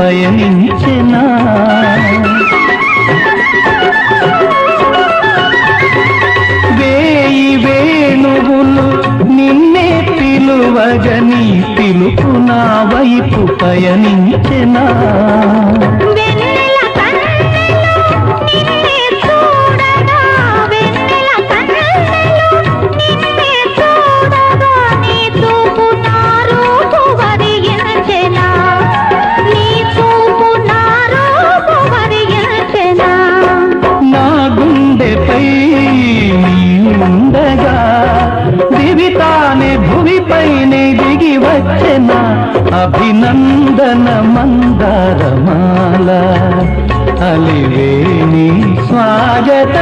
పయనించెనా వేయి వేణువులు నిన్నే పిలువగని పిలుపు నా వైపు పయనించెనా ఉండగా దివితానే భువిపైనే దిగి వచ్చెన అభినందన మందారమాల అలివేణి స్వాగత